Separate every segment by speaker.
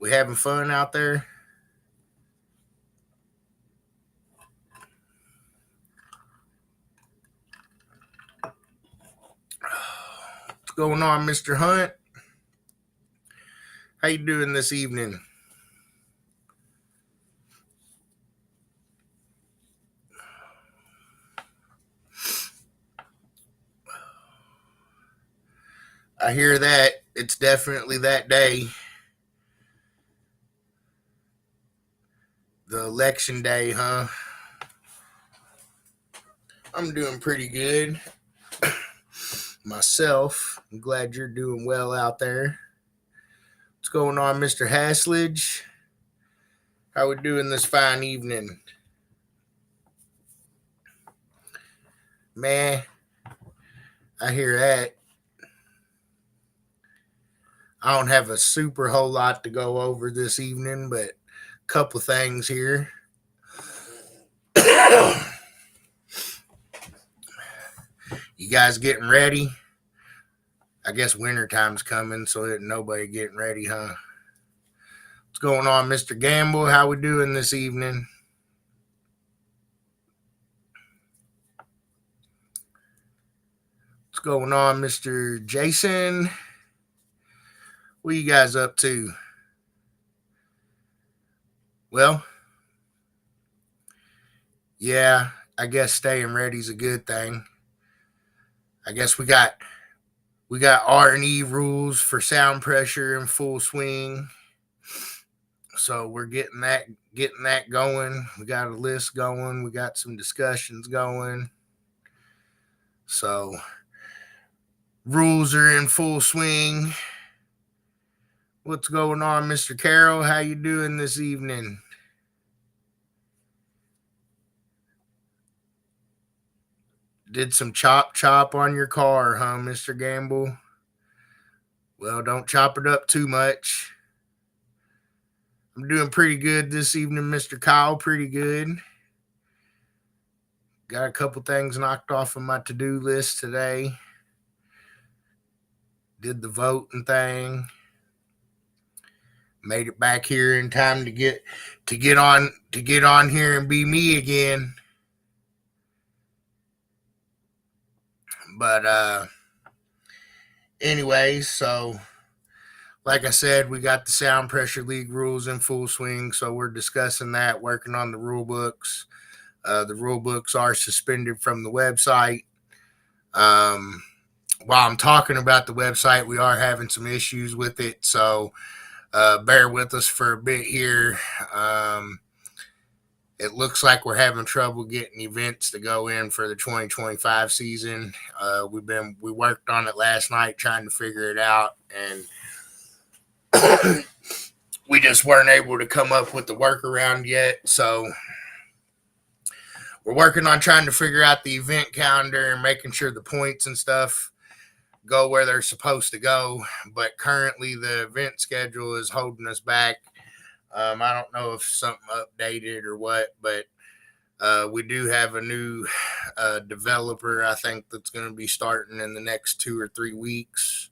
Speaker 1: We having fun out there? What's going on, Mr. Hunt? How you doing this evening? I hear that it's definitely that day, the election day, huh? I'm doing pretty good myself. I'm glad you're doing well out there. What's going on, Mr. Haslage? How we doing this fine evening? Man, I hear that. I don't have a super whole lot to go over this evening, but a couple things here. You guys getting ready? I guess winter time's coming, so ain't nobody getting ready, huh? What's going on, Mr. Gamble? How we doing this evening? What's going on, Mr. Jason? What you guys up to? Well, yeah, I guess staying ready's a good thing. I guess we got R&E rules for sound pressure in full swing. So we're getting that going. We got a list going. We got some discussions going. So rules are in full swing. What's going on, Mr. Carroll? How you doing this evening? Did some chop on your car, huh, Mr. Gamble? Well, don't chop it up too much. I'm doing pretty good this evening, Mr. Kyle. Pretty good. Got a couple things knocked off of my to-do list today. Did the voting thing. Made it back here in time to get on here and be me again. But anyways, so like I said, we got the sound pressure league rules in full swing, so we're discussing that, working on the rule books. The rule books are suspended from the website. While I'm talking about the website, we are having some issues with it, so bear with us for a bit here. It looks like we're having trouble getting events to go in for the 2025 season. We worked on it last night trying to figure it out, and we just weren't able to come up with the workaround yet. So we're working on trying to figure out the event calendar and making sure the points and stuff go where they're supposed to go. But currently the event schedule is holding us back. I don't know if something updated or what, but we do have a new developer, I think, that's going to be starting in the next 2 or 3 weeks.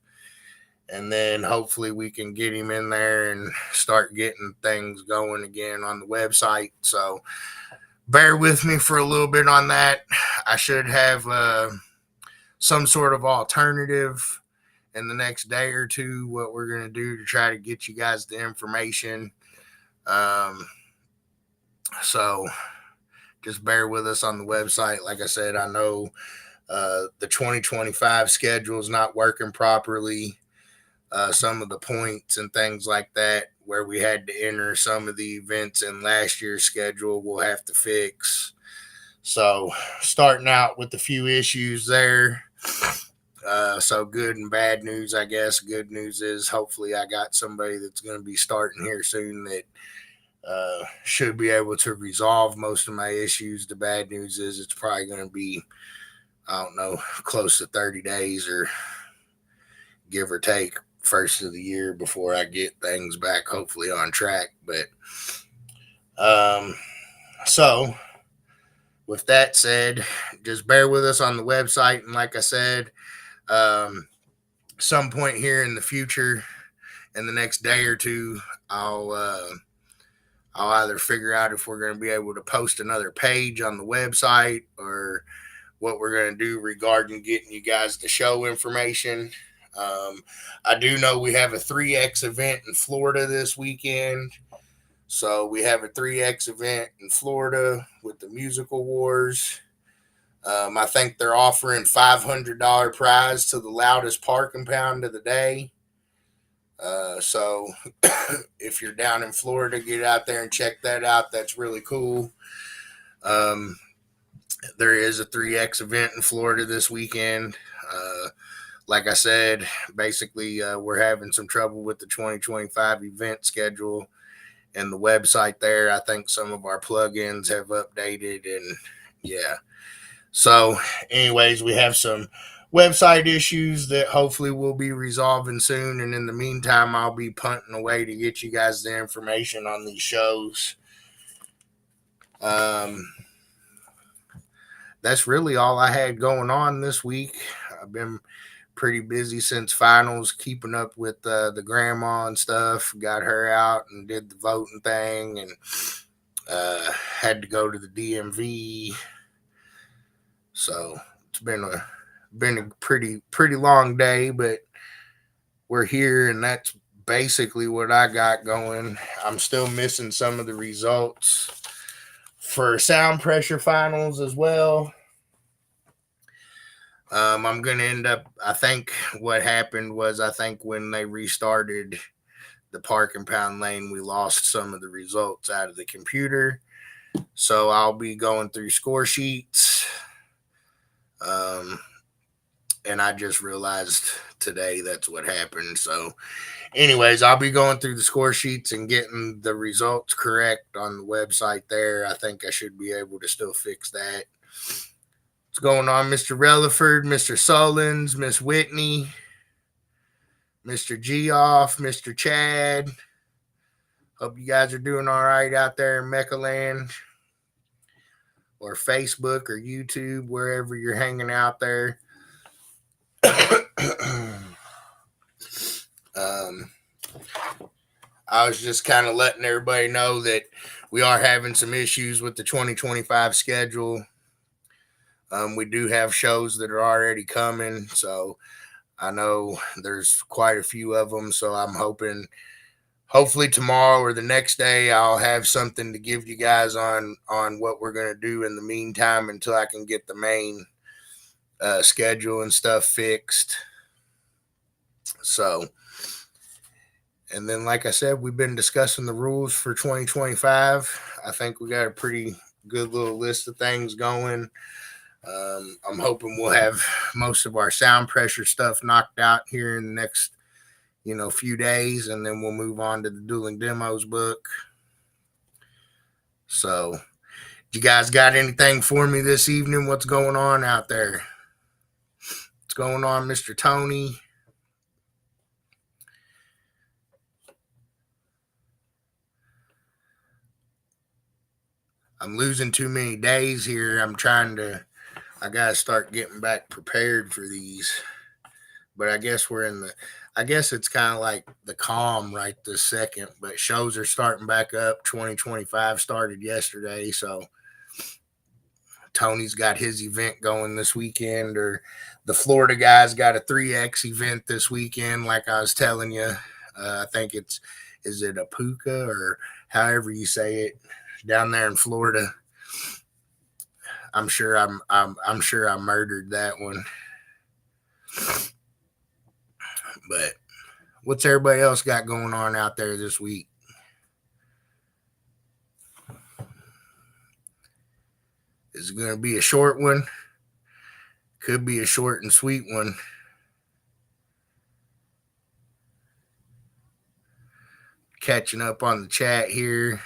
Speaker 1: And then hopefully we can get him in there and start getting things going again on the website. So bear with me for a little bit on that. I should have some sort of alternative in the next day or two, what we're going to do to try to get you guys the information. So just bear with us on the website. Like I said, I know the 2025 schedule is not working properly. Some of the points and things like that, where we had to enter some of the events in last year's schedule, we'll have to fix. So starting out with a few issues there. So good and bad news, I guess. Good news is hopefully I got somebody that's going to be starting here soon that should be able to resolve most of my issues. The bad news is it's probably going to be, I don't know, close to 30 days or give or take first of the year before I get things back hopefully on track. But so with that said, just bear with us on the website. And like I said, some point here in the future, in the next day or two, I'll either figure out if we're going to be able to post another page on the website or what we're going to do regarding getting you guys the show information. I do know we have a 3X event in Florida this weekend. So we have a 3X event in Florida with the Musical Wars. I think they're offering $500 prize to the loudest parking pound of the day. So if you're down in Florida, get out there and check that out. That's really cool. There is a 3X event in Florida this weekend. Like I said, basically, we're having some trouble with the 2025 event schedule and the website there. I think some of our plugins have updated, and yeah. So, anyways, we have some website issues that hopefully we'll be resolving soon. And in the meantime, I'll be punting away to get you guys the information on these shows. That's really all I had going on this week. I've been pretty busy since finals, keeping up with the grandma and stuff. Got her out and did the voting thing, and had to go to the DMV. So it's been a pretty long day, but we're here, and that's basically what I got going. I'm still missing some of the results for sound pressure finals as well. I'm going to end up, I think what happened was, I think when they restarted the park and pound lane, we lost some of the results out of the computer. So I'll be going through score sheets. And I just realized today that's what happened. So anyways, I'll be going through the score sheets and getting the results correct on the website there. I think I should be able to still fix that. What's going on, Mr. Relaford, Mr. Sullins, Miss Whitney, Mr. Geoff, Mr. Chad? Hope you guys are doing all right out there in MECA land, or Facebook or YouTube, wherever you're hanging out there. I was just kind of letting everybody know that we are having some issues with the 2025 schedule. We do have shows that are already coming, so I know there's quite a few of them. So I'm hopefully tomorrow or the next day, I'll have something to give you guys on what we're going to do in the meantime until I can get the main schedule and stuff fixed. So, and then, like I said, we've been discussing the rules for 2025. I think we got a pretty good little list of things going. I'm hoping we'll have most of our sound pressure stuff knocked out here in the next, few days, and then we'll move on to the dueling demos book. So, you guys got anything for me this evening? What's going on out there? What's going on, Mr. Tony? I'm losing too many days here. I got to start getting back prepared for these. But I guess it's kind of like the calm right this second. But shows are starting back up. 2025 started yesterday. So Tony's got his event going this weekend, or the Florida guys got a 3X event this weekend, like I was telling you. I think is it Apuka or however you say it, down there in Florida. I'm sure I murdered that one. But what's everybody else got going on out there this week? Is it going to be a short one? Could be a short and sweet one. Catching up on the chat here.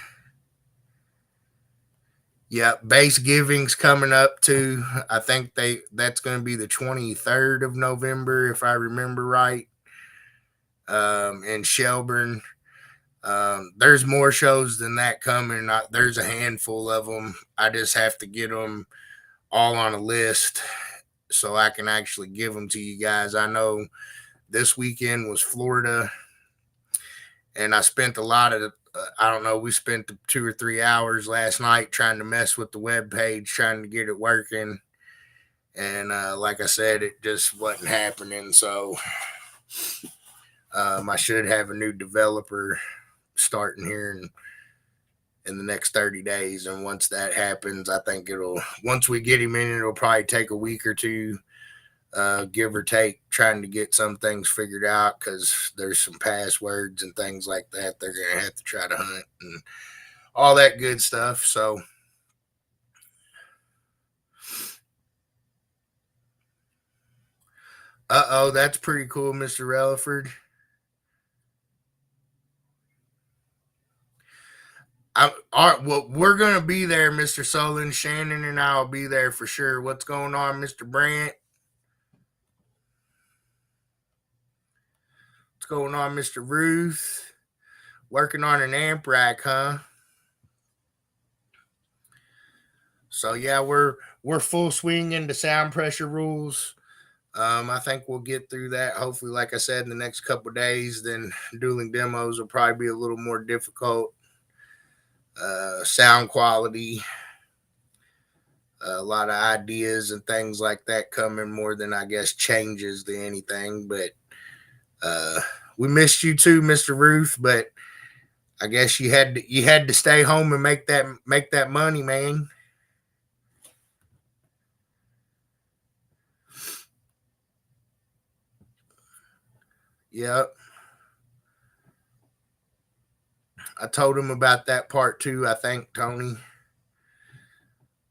Speaker 1: Yeah, base giving's coming up too. I think that's going to be the 23rd of November, if I remember right. In Shelburne. There's more shows than that coming. There's a handful of them. I just have to get them all on a list so I can actually give them to you guys. I know this weekend was Florida. And I spent a lot of, I don't know, we spent 2 or 3 hours last night trying to mess with the web page, trying to get it working. And like I said, it just wasn't happening. So I should have a new developer starting here in the next 30 days. And once that happens, I think once we get him in, it'll probably take a week or two, give or take, trying to get some things figured out because there's some passwords and things like that they're going to have to try to hunt and all that good stuff. So, that's pretty cool, Mr. Relaford. Well, we're going to be there, Mr. Solon. Shannon and I will be there for sure. What's going on, Mr. Brandt? What's going on, Mr. Ruth? Working on an amp rack, huh? So yeah, we're full swing into sound pressure rules. I think we'll get through that. Hopefully, like I said, in the next couple of days. Then dueling demos will probably be a little more difficult. Sound quality, a lot of ideas and things like that coming more than I guess changes than anything. But we missed you too, Mr. Ruth. But I guess you had to stay home and make that money, man. Yep. I told him about that part too, I think, Tony.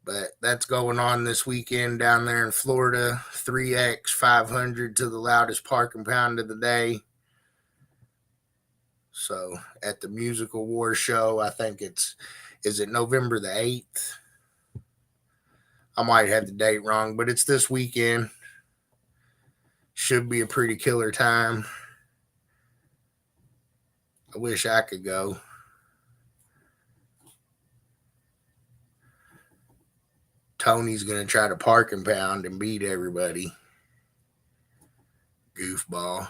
Speaker 1: But that's going on this weekend down there in Florida. 3X 500 to the loudest parking pound of the day. So at the Musical War show, I think is it November the 8th? I might have the date wrong, but it's this weekend. Should be a pretty killer time. I wish I could go. Tony's going to try to park and pound and beat everybody. Goofball.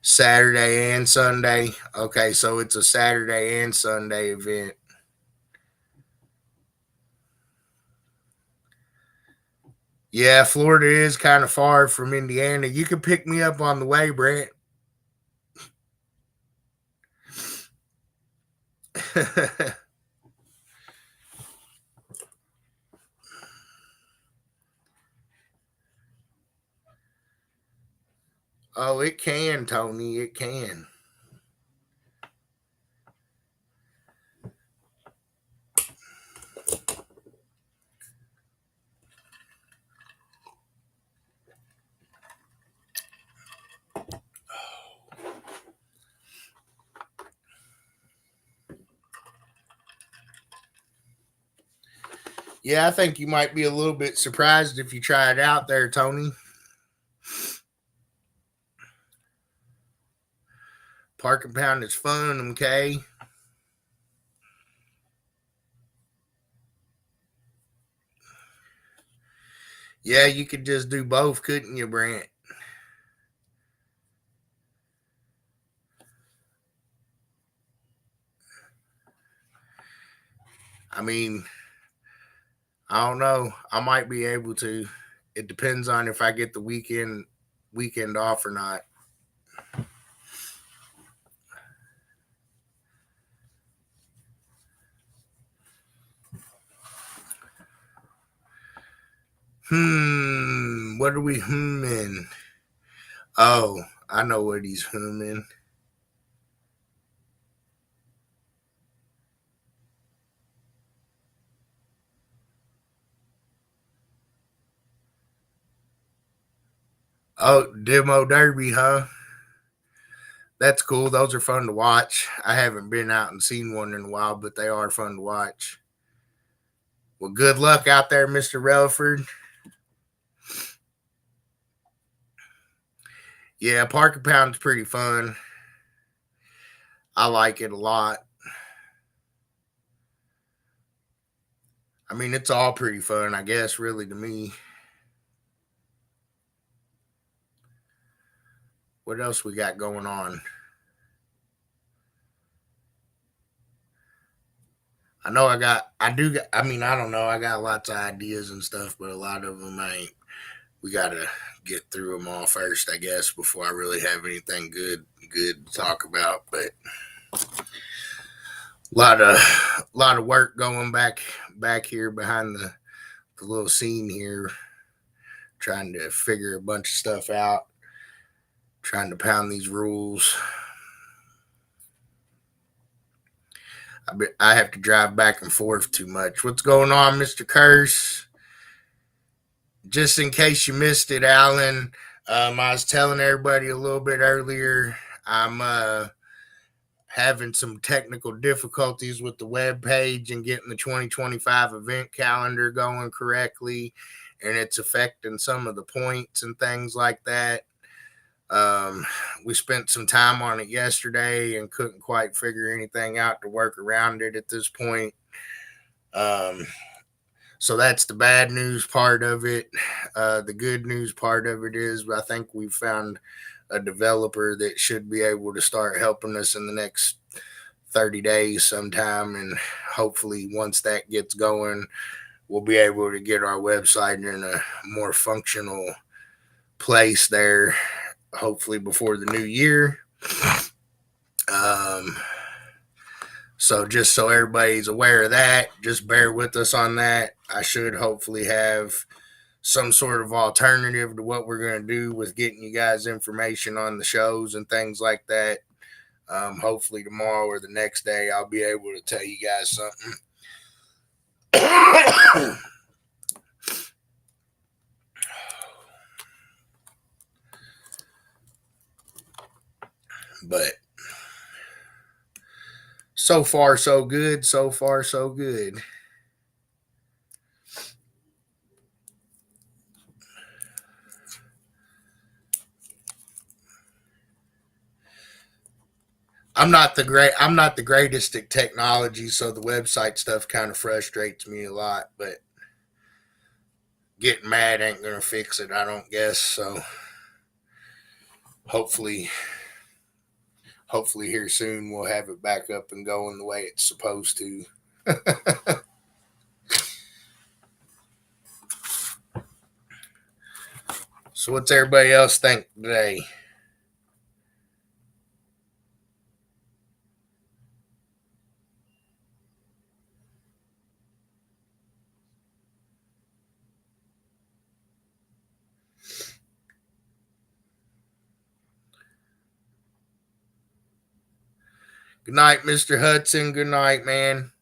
Speaker 1: Saturday and Sunday. Okay, so it's a Saturday and Sunday event. Yeah, Florida is kind of far from Indiana. You can pick me up on the way, Brent. Oh, it can, Tony. It can. Yeah, I think you might be a little bit surprised if you try it out there, Tony. Park and pound is fun, okay? Yeah, you could just do both, couldn't you, Brent? I mean, I don't know. I might be able to. It depends on if I get the weekend off or not. What are we humming? Oh, I know what he's humming. Oh, Demo Derby, huh? That's cool. Those are fun to watch. I haven't been out and seen one in a while, but they are fun to watch. Well, good luck out there, Mr. Relaford. Yeah, Park and Pound's pretty fun. I like it a lot. I mean, it's all pretty fun, I guess, really, to me. What else we got going on? I know I don't know. I got lots of ideas and stuff, but a lot of them we got to get through them all first, I guess, before I really have anything good to talk about. But a lot of work going back here behind the little scene here, trying to figure a bunch of stuff out, trying to pound these rules. I have to drive back and forth too much. What's going on, Mr. Curse? Just in case you missed it, Alan, I was telling everybody a little bit earlier, I'm having some technical difficulties with the web page and getting the 2025 event calendar going correctly, and it's affecting some of the points and things like that. We spent some time on it yesterday and couldn't quite figure anything out to work around it at this point. So that's the bad news part of it. The good news part of it is I think we've found a developer that should be able to start helping us in the next 30 days sometime. And hopefully once that gets going, we'll be able to get our website in a more functional place there, hopefully before the new year. So just so everybody's aware of that, just bear with us on that. I should hopefully have some sort of alternative to what we're going to do with getting you guys information on the shows and things like that. Hopefully tomorrow or the next day, I'll be able to tell you guys something. But so far, so good. So far, so good. I'm not the greatest at technology, so the website stuff kind of frustrates me a lot, but getting mad ain't gonna fix it, I don't guess. So hopefully here soon we'll have it back up and going the way it's supposed to. So what's everybody else think today? Good night, Mr. Hudson. Good night, man.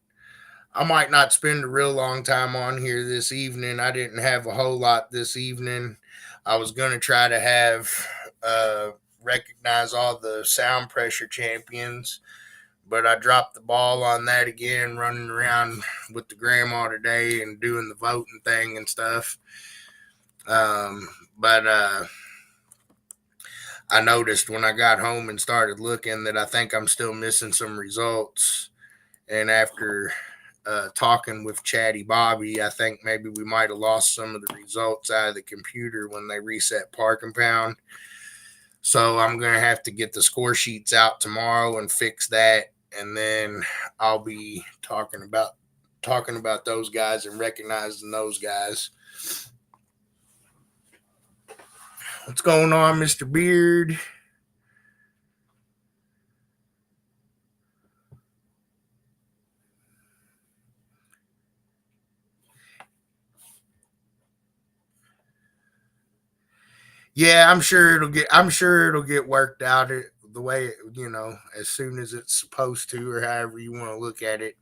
Speaker 1: I might not spend a real long time on here this evening. I didn't have a whole lot this evening. I was going to try to have recognize all the sound pressure champions, but I dropped the ball on that again, running around with the grandma today and doing the voting thing and stuff. But I noticed when I got home and started looking that I think I'm still missing some results. And after talking with Chatty Bobby, I think maybe we might have lost some of the results out of the computer when they reset Park and Pound. So I'm going to have to get the score sheets out tomorrow and fix that. And then I'll be talking about those guys and recognizing those guys. What's going on, Mr. Beard? Yeah, I'm sure it'll get worked out the way as soon as it's supposed to, or however you want to look at it.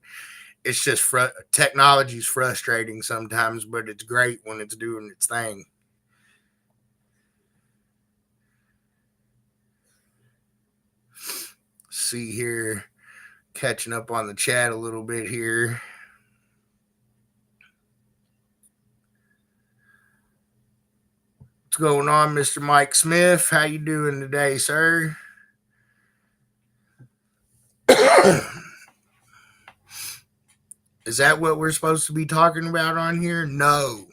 Speaker 1: It's just technology's frustrating sometimes, but it's great when it's doing its thing. See here, catching up on the chat a little bit here. What's going on, Mr. Mike Smith? How you doing today, sir? Is that what we're supposed to be talking about on here? No.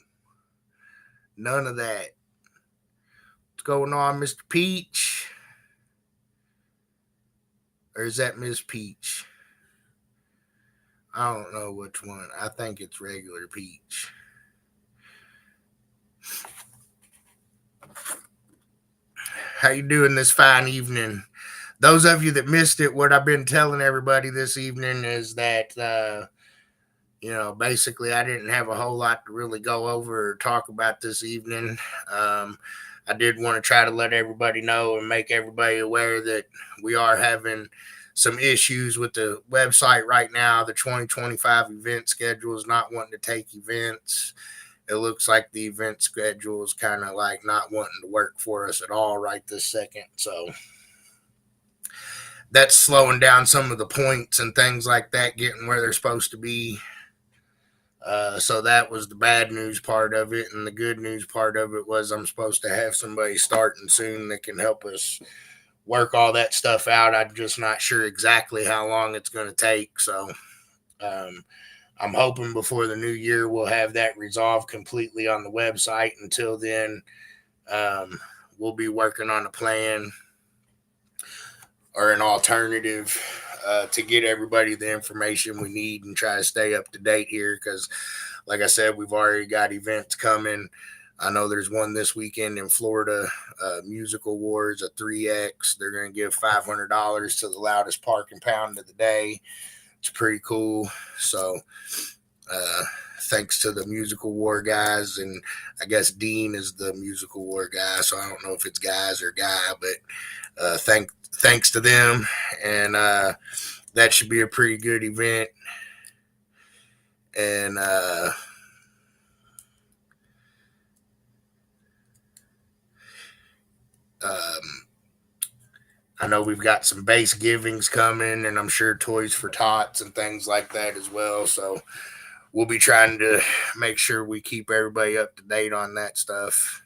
Speaker 1: None of that. What's going on, Mr. Peach? Or is that Miss Peach? I don't know which one. I think it's regular Peach. How you doing this fine evening? Those of you that missed it, what I've been telling everybody this evening is that basically I didn't have a whole lot to really go over or talk about this evening. I did want to try to let everybody know and make everybody aware that we are having some issues with the website right now. The 2025 event schedule is not wanting to take events. It looks like the event schedule is kind of like not wanting to work for us at all right this second. So that's slowing down some of the points and things like that, getting where they're supposed to be. So that was the bad news part of it. And the good news part of it was I'm supposed to have somebody starting soon that can help us work all that stuff out. I'm just not sure exactly how long it's going to take. So I'm hoping before the new year we'll have that resolved completely on the website. Until then, we'll be working on a plan or an alternative to get everybody the information we need and try to stay up to date here. Because, like I said, we've already got events coming. I know there's one this weekend in Florida, Music Awards, a 3X. They're going to give $500 to the loudest parking pound of the day. It's pretty cool. So, thanks to the Music Award guys, and I guess Dean is the Music Award guy, so I don't know if it's guys or guy, but thanks to them, and that should be a pretty good event. And I know we've got some base givings coming, and I'm sure Toys for Tots and things like that as well. So we'll be trying to make sure we keep everybody up to date on that stuff.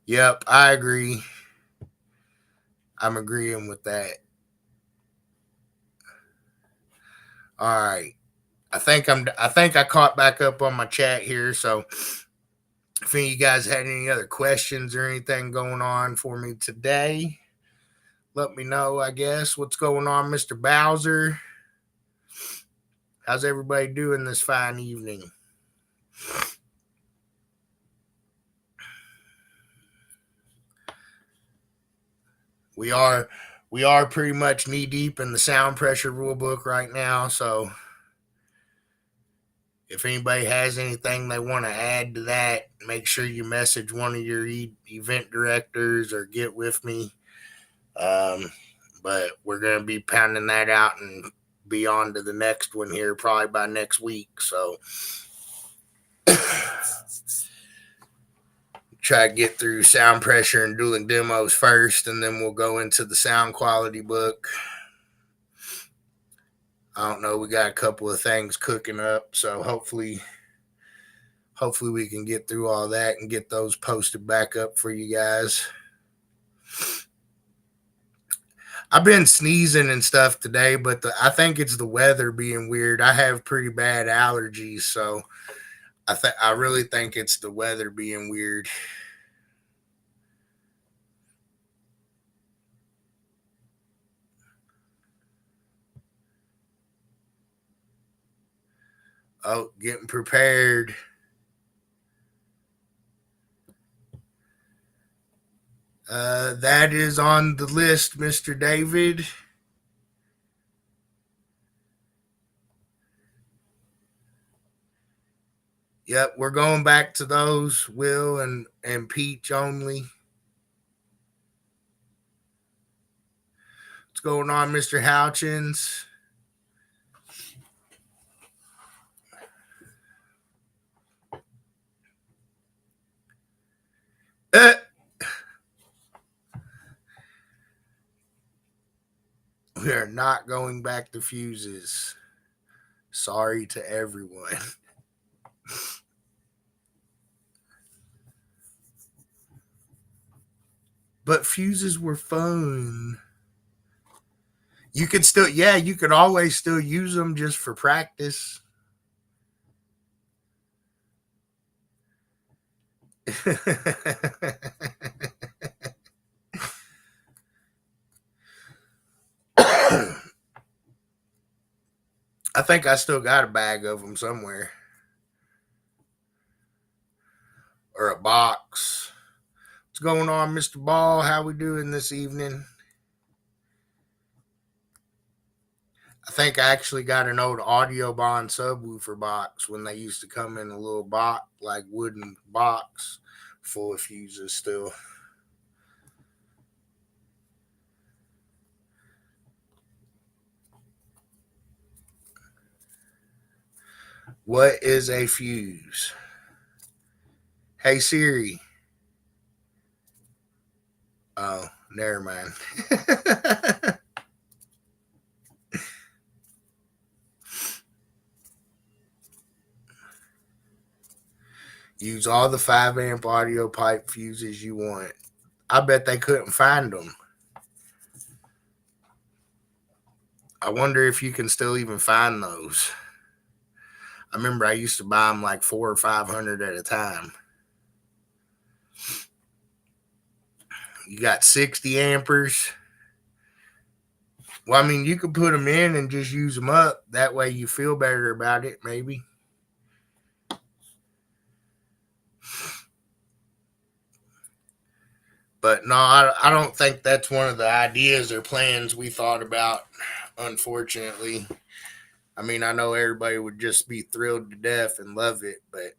Speaker 1: Yep, I agree. I'm agreeing with that. All right. I think I caught back up on my chat here. So if any of you guys had any other questions or anything going on for me today, let me know, I guess. What's going on, Mr. Bowser? How's everybody doing this fine evening? We are pretty much knee deep in the sound pressure rule book right now, so if anybody has anything they want to add to that, make sure you message one of your event directors or get with me. But we're going to be pounding that out and be on to the next one here probably by next week. So try to get through sound pressure and dueling demos first, and then we'll go into the sound quality book. I don't know. We got a couple of things cooking up, so hopefully we can get through all that and get those posted back up for you guys. I've been sneezing and stuff today, but I think it's the weather being weird. I have pretty bad allergies, so I really think it's the weather being weird. Oh, getting prepared. That is on the list, Mr. David. Yep, we're going back to those, Will and Peach only. What's going on, Mr. Houchins? We are not going back to fuses. Sorry to everyone. But fuses were fun. You could still, you could always still use them just for practice. I think I still got a bag of them somewhere or a box. What's going on, Mr. Ball? How we doing this evening? I think I actually got an old Audio Bond subwoofer box when they used to come in a little box, like wooden box, full of fuses still. What is a fuse? Hey Siri. Oh, never mind. Use all the 5 amp audio pipe fuses you want. I bet they couldn't find them. I wonder if you can still even find those. I remember I used to buy them like 400 or 500 at a time. You got 60 amperes. Well, I mean, you could put them in and just use them up. That way you feel better about it, maybe. But no, I don't think that's one of the ideas or plans we thought about, unfortunately. I mean, I know everybody would just be thrilled to death and love it, but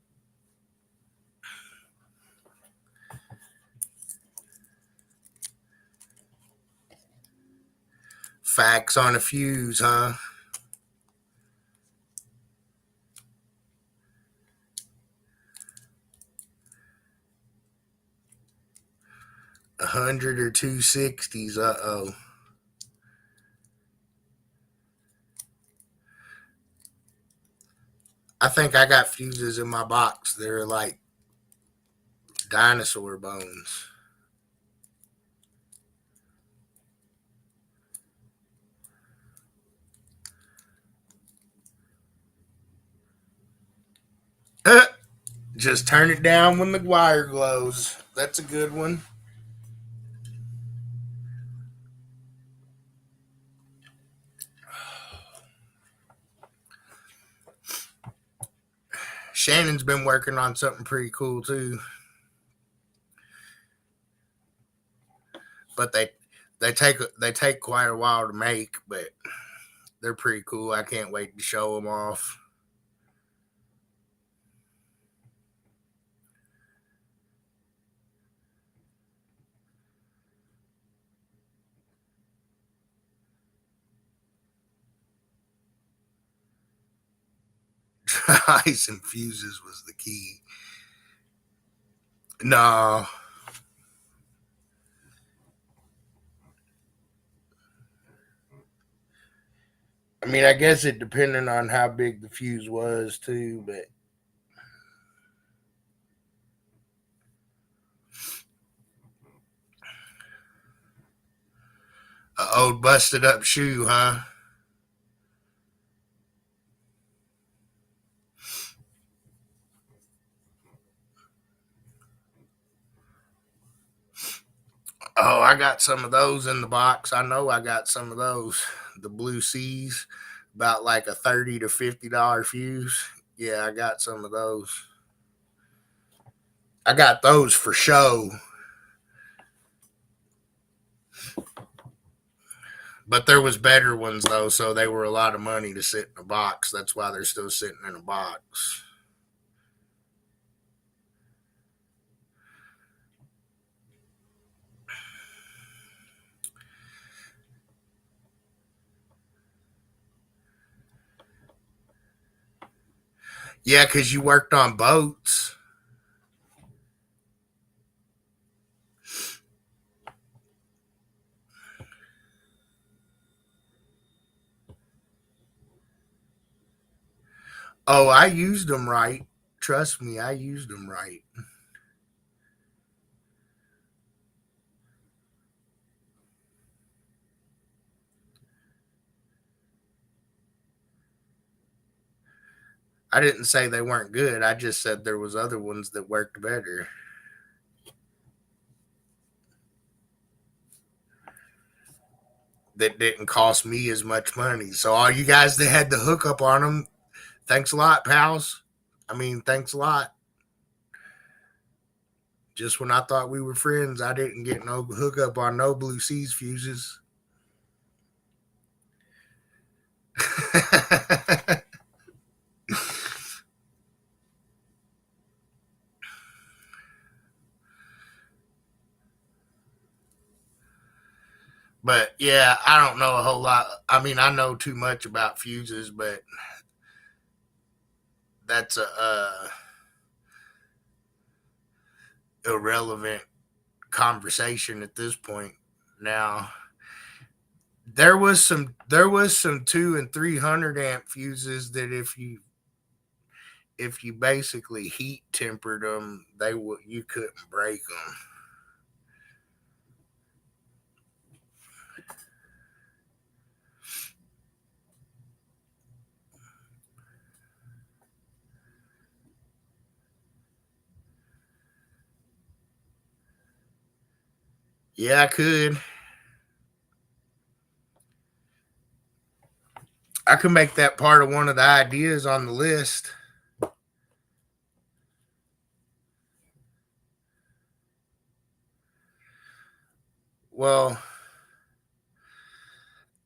Speaker 1: facts on a fuse, huh? A 100 or 260s, uh-oh. I think I got fuses in my box that are like dinosaur bones. Just turn it down when the wire glows. That's a good one. Shannon's been working on something pretty cool too. But they take quite a while to make, but they're pretty cool. I can't wait to show them off. Ice and fuses was the key. No, I mean, I guess it depended on how big the fuse was too, but a old busted up shoe, huh? Oh, I got some of those in the box. I know I got some of those. The blue C's, about like a $30 to $50 fuse. Yeah, I got some of those. I got those for show, but there was better ones though, so they were a lot of money to sit in a box. That's why they're still sitting in a box. Yeah, because you worked on boats. Oh, I used them right. Trust me, I used them right. I didn't say they weren't good. I just said there was other ones that worked better. that didn't cost me as much money. So all you guys that had the hookup on them, thanks a lot, pals. I mean, thanks a lot. Just when I thought we were friends, I didn't get no hookup on no Blue Seas fuses. But yeah, I don't know a whole lot. I mean, I know too much about fuses, but that's a irrelevant conversation at this point. Now, there was some 2 and 300 amp fuses that if you basically heat tempered them, they would you couldn't break them. Yeah, I could. I could make that part of one of the ideas on the list. Well,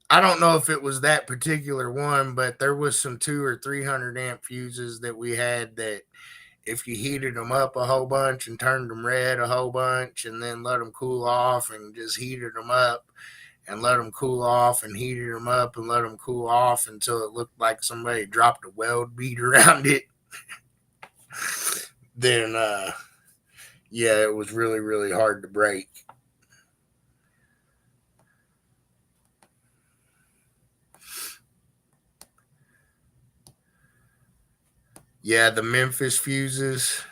Speaker 1: I don't know if it was that particular one, but there was some 2 or 300 amp fuses that we had that if you heated them up a whole bunch and turned them red a whole bunch and then let them cool off and just heated them up and let them cool off and heated them up and let them cool off until it looked like somebody dropped a weld bead around it, then yeah, it was really, really hard to break. Yeah, the Memphis fuses.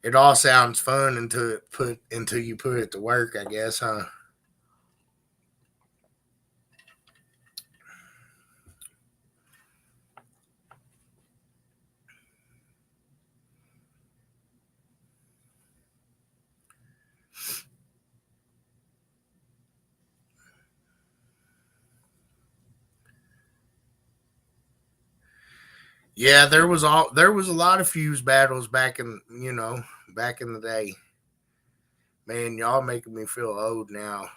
Speaker 1: It all sounds fun until you put it to work, I guess, huh? Yeah, there was a lot of fuse battles back in the day. Man, y'all making me feel old now.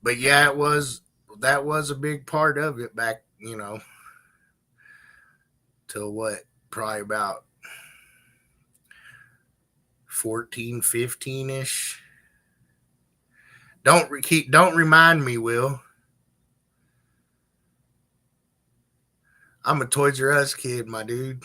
Speaker 1: But yeah, it was that was a big part of it back, till what? Probably about 14, 15 ish. Don't remind me, Will. I'm a Toys R Us kid, my dude.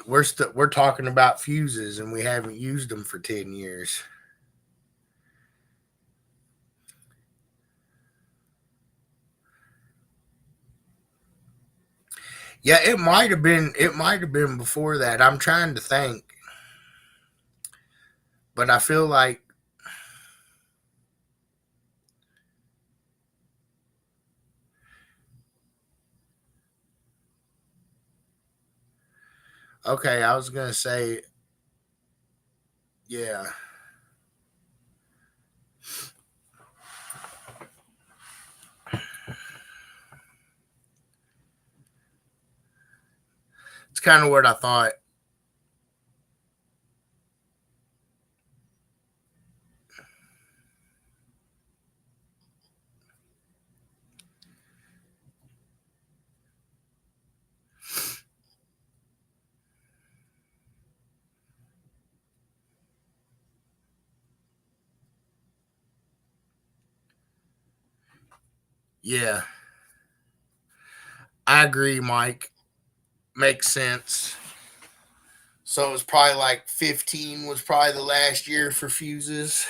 Speaker 1: We're talking about fuses and we haven't used them for 10 years. Yeah, it might have been. It might have been before that. I'm trying to think, but I feel like okay. I was gonna say, yeah, it's kind of what I thought. Yeah, I agree, Mike. Makes sense. So it was probably like 15 was probably the last year for fuses.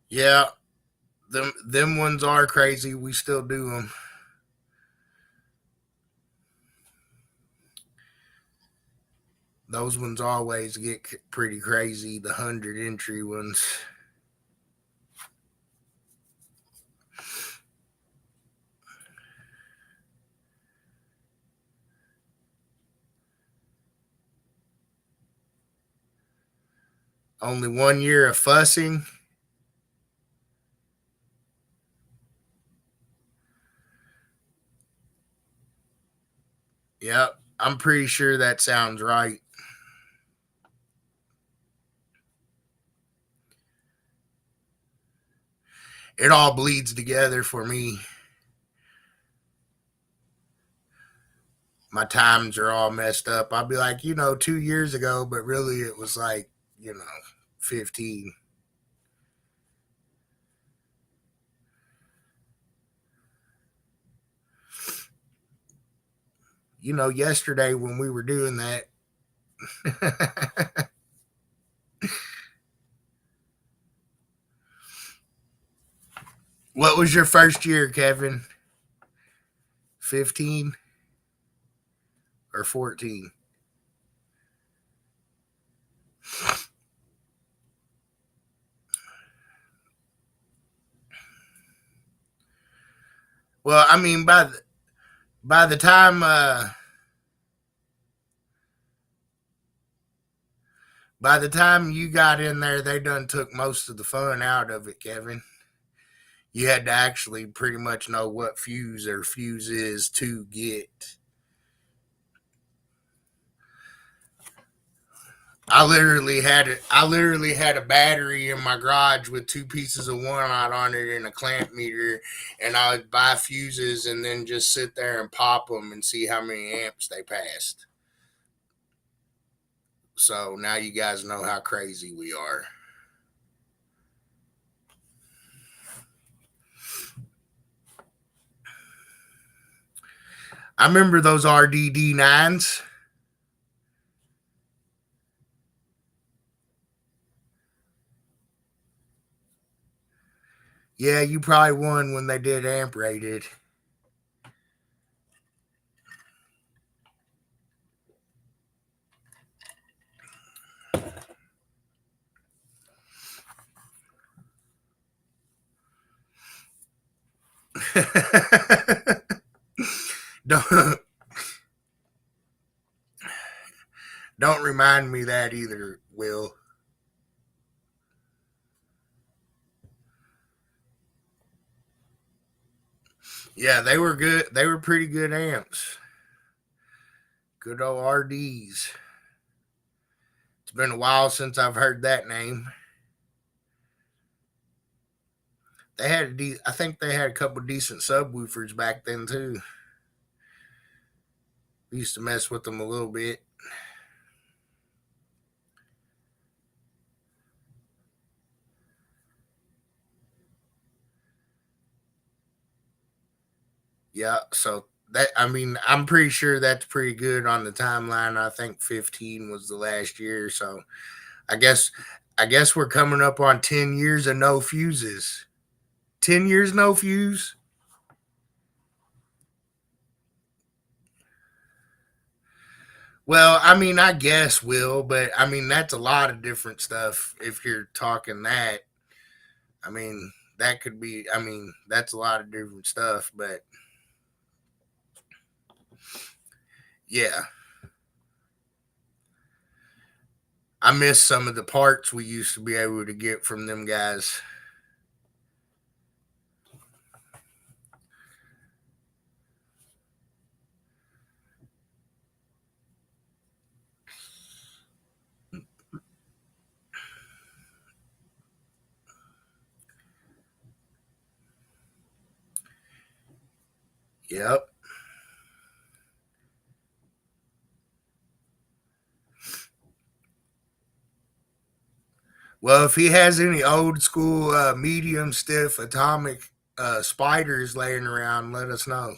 Speaker 1: Yeah, them ones are crazy. We still do them. Those ones always get pretty crazy. The 100 entry ones. Only 1 year of fussing. Yep, I'm pretty sure that sounds right. It all bleeds together for me. My times are all messed up. I'll be like, 2 years ago, but really it was like, 15. Yesterday when we were doing that. What was your first year, Kevin? 15 or 14? Well, I mean, by the time you got in there, they done took most of the fun out of it, Kevin. You had to actually pretty much know what fuse or fuse is to get. I literally had a battery in my garage with two pieces of one out on it and a clamp meter, and I would buy fuses and then just sit there and pop them and see how many amps they passed. So now you guys know how crazy we are. I remember those RDD9s. Yeah, you probably won when they did amp rated. don't don't remind me that either, Will. Yeah, they were good. They were pretty good amps. Good old RDs. It's been a while since I've heard that name. I think they had a couple decent subwoofers back then too. We used to mess with them a little bit. Yeah, so I'm pretty sure that's pretty good on the timeline. I think 15 was the last year, so I guess I guess we're coming up on 10 years of no fuses. 10 years no fuse? Well, I mean, I guess will, but I mean that's a lot of different stuff if you're talking that. I mean, that could be that's a lot of different stuff, but yeah. I miss some of the parts we used to be able to get from them guys. Yep. Well, if he has any old school medium stiff atomic spiders laying around, let us know.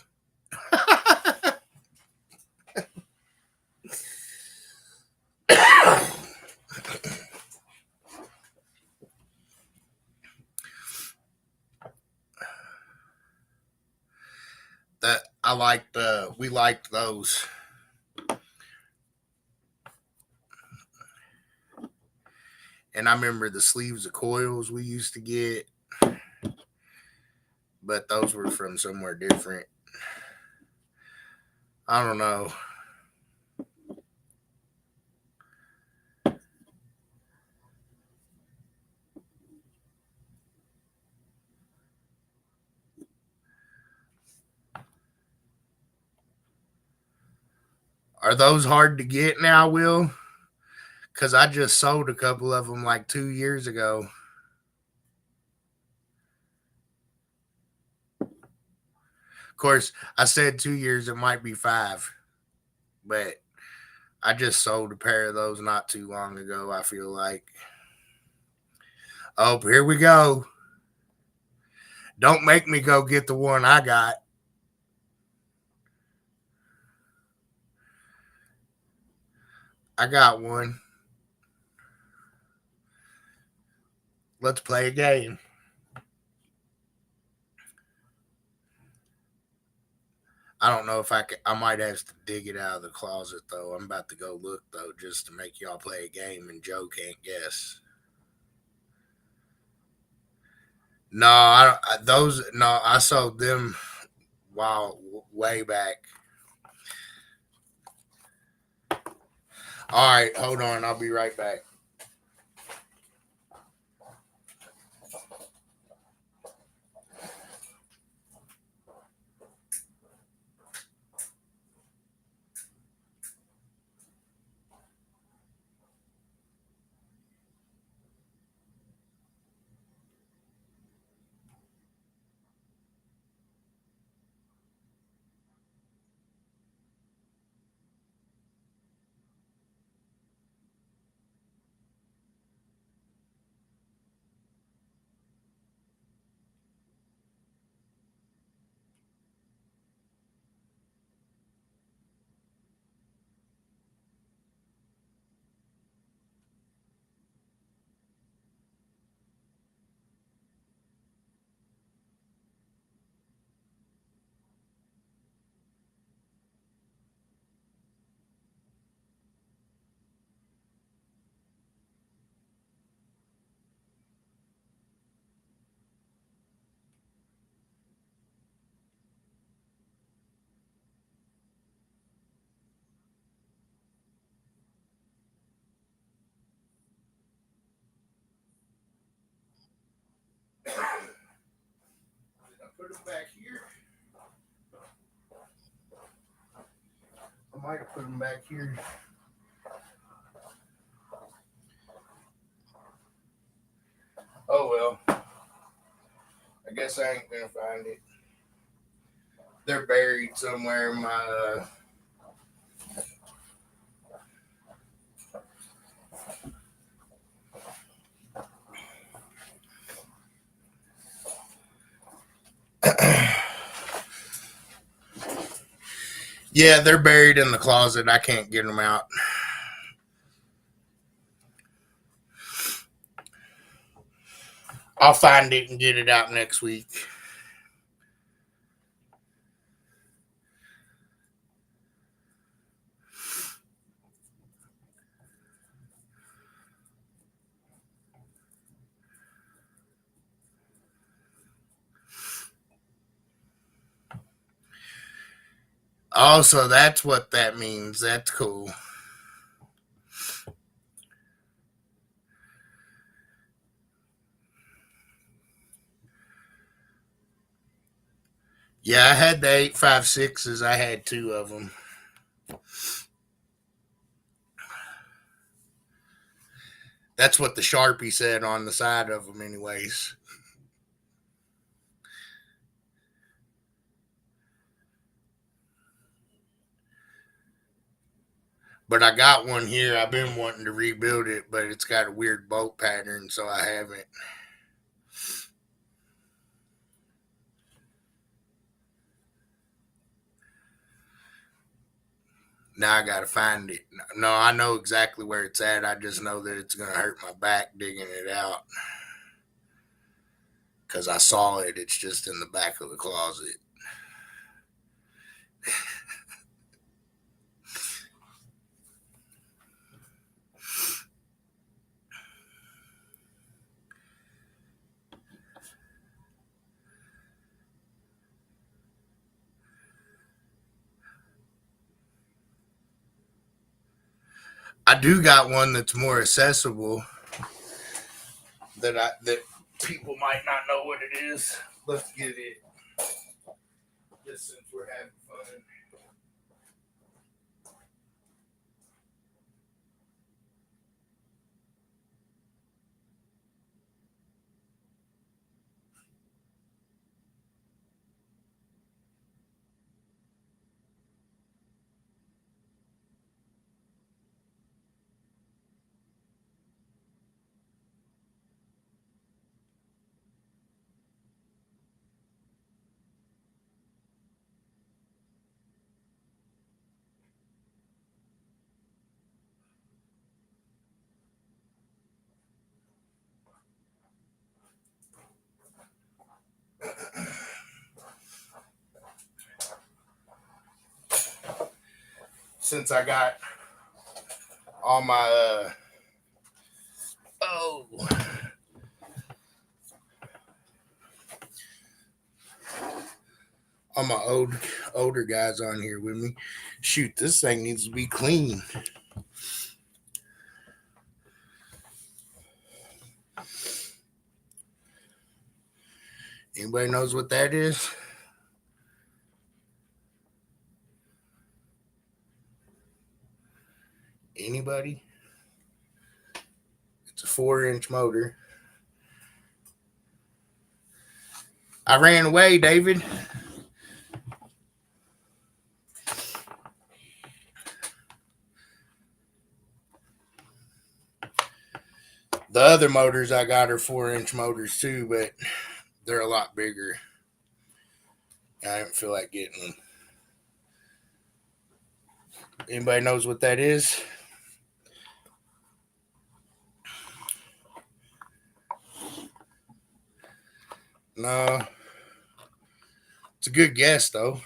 Speaker 1: That I liked. We liked those. And I remember the sleeves of coils we used to get, but those were from somewhere different. I don't know. Are those hard to get now, Will? Because I just sold a couple of them like 2 years ago. Of course, I said 2 years, it might be five, but I just sold a pair of those not too long ago, I feel like. Oh, here we go. Don't make me go get the one I got. I got one. Let's play a game. I don't know if I can. I might have to dig it out of the closet though. I'm about to go look though, just to make y'all play a game and Joe can't guess. No, those. No, I sold them while way back. All right, hold on. I'll be right back. Did I put them back here? I might have put them back here. Oh well. I guess I ain't gonna find it. They're buried somewhere in my. Yeah, they're buried in the closet. I can't get them out. I'll find it and get it out next week. Also, that's what that means. That's cool. Yeah, I had the 8.56s. I had two of them. That's what the Sharpie said on the side of them, anyways. But I got one here. I've been wanting to rebuild it, but it's got a weird bolt pattern, so I haven't. Now I gotta find it. No, I know exactly where it's at. I just know that it's gonna hurt my back digging it out because I saw it. It's just in the back of the closet. I do got one that's more accessible that people might not know what it is. Let's get it. Just since we're having fun. Since I got all my oh all my older guys on here with me. Shoot, this thing needs to be clean. Anybody knows what that is? Anybody? It's a 4-inch motor. I ran away, David. The other motors I got are 4-inch motors too, but they're a lot bigger. I didn't feel like getting them. Anybody knows what that is? No. It's a good guess, though.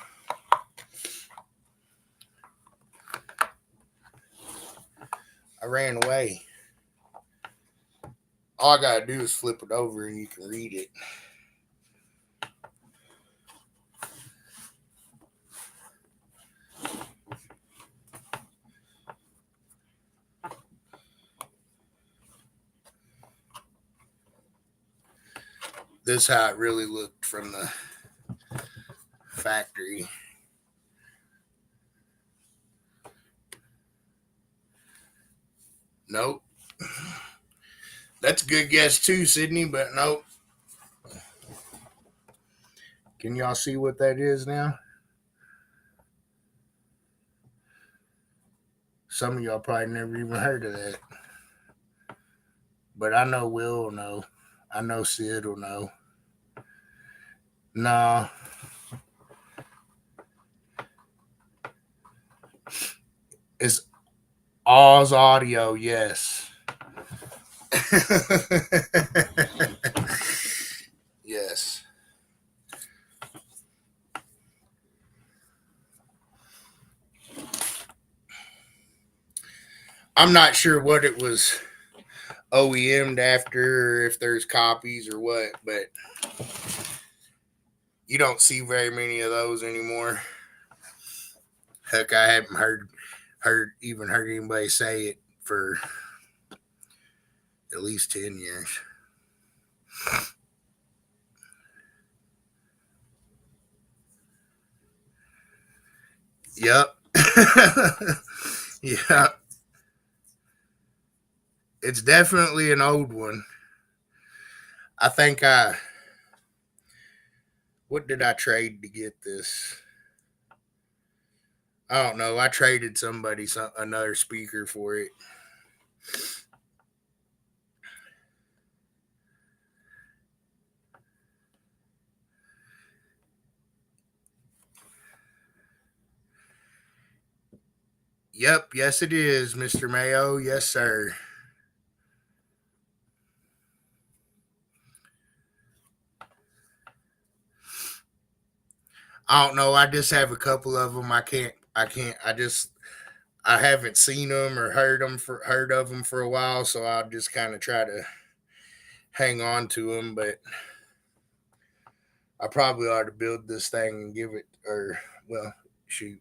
Speaker 1: I ran away. All I gotta do is flip it over and you can read it. This is how it really looked from the factory. Nope. That's a good guess too, Sydney, but nope. Can y'all see what that is now? Some of y'all probably never even heard of that. But I know Will will know. I know Sid will know. No. It's Oz Audio, yes. Yes. I'm not sure what it was OEM'd after, or if there's copies or what, but you don't see very many of those anymore. Heck, I haven't heard anybody say it for at least 10 years. Yep. Yeah. It's definitely an old one. I think what did I trade to get this? I don't know. I traded somebody another speaker for it. Yep, yes it is, Mr. Mayo. Yes, sir. I don't know. I just have a couple of them. I haven't seen them or heard of them for a while, so I'll just kind of try to hang on to them. But I probably ought to build this thing and give it, or well, shoot,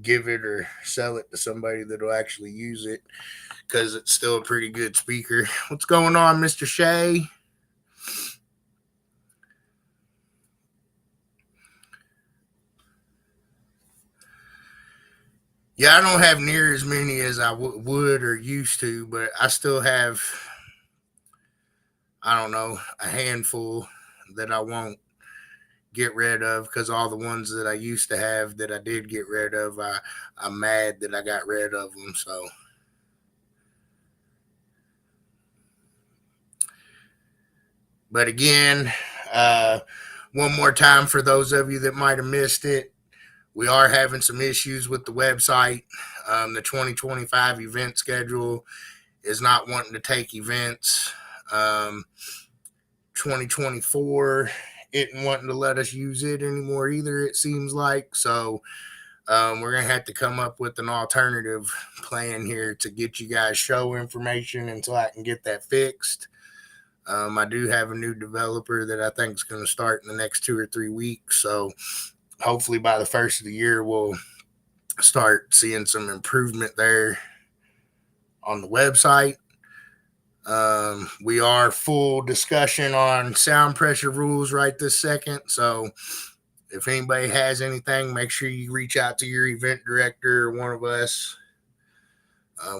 Speaker 1: give it or sell it to somebody that'll actually use it because it's still a pretty good speaker. What's going on, Mr. Shea? Yeah, I don't have near as many as I would or used to, but I still have, I don't know, a handful that I won't get rid of because all the ones that I used to have that I did get rid of, I'm mad that I got rid of them. So, but again, uh, one more time for those of you that might have missed it, we are having some issues with the website. The 2025 event schedule is not wanting to take events. 2024 isn't wanting to let us use it anymore either, it seems like. So we're going to have to come up with an alternative plan here to get you guys show information until I can get that fixed. I do have a new developer that I think is going to start in the next 2 or 3 weeks. So hopefully by the first of the year, we'll start seeing some improvement there on the website. We are full discussion on sound pressure rules right this second. So if anybody has anything, make sure you reach out to your event director or one of us.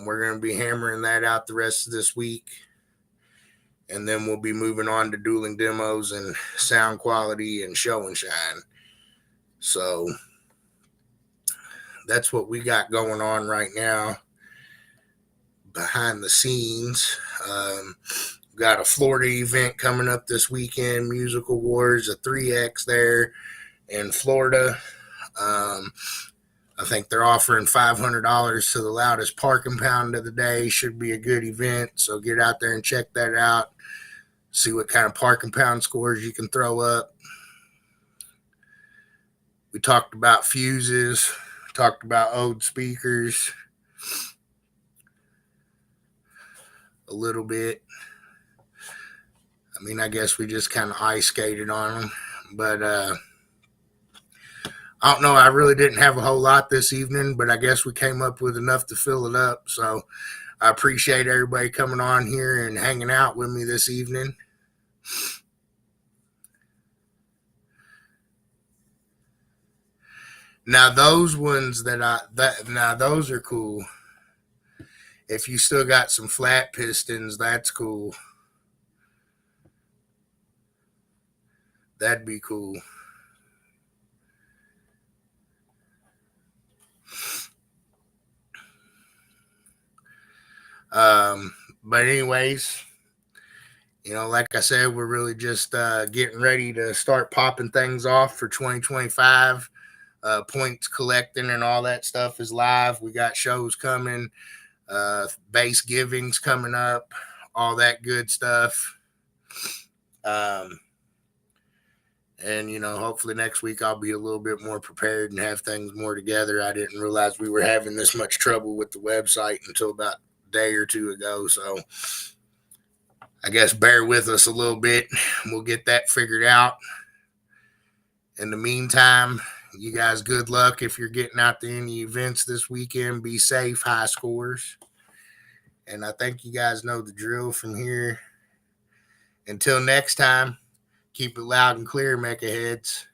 Speaker 1: We're going to be hammering that out the rest of this week. And then we'll be moving on to dueling demos and sound quality and show and shine. So that's what we got going on right now behind the scenes. Got a Florida event coming up this weekend, Music Awards, a 3X there in Florida. I think they're offering $500 to the loudest parking pound of the day. Should be a good event, so get out there and check that out. See what kind of parking pound scores you can throw up. We talked about fuses, talked about old speakers a little bit. I mean, I guess we just kind of ice skated on them, but I don't know. I really didn't have a whole lot this evening, but I guess we came up with enough to fill it up. So I appreciate everybody coming on here and hanging out with me this evening. Now those ones now those are cool. If you still got some flat pistons, that's cool. That'd be cool. But anyways, like I said, we're really just getting ready to start popping things off for 2025. Points collecting and all that stuff is live. We got shows coming, base givings coming up, all that good stuff. And hopefully next week I'll be a little bit more prepared and have things more together. I didn't realize we were having this much trouble with the website until about a day or two ago. So I guess bear with us a little bit. We'll get that figured out. In the meantime, you guys, good luck if you're getting out to any events this weekend. Be safe, high scores. And I think you guys know the drill from here. Until next time, keep it loud and clear, MECA heads.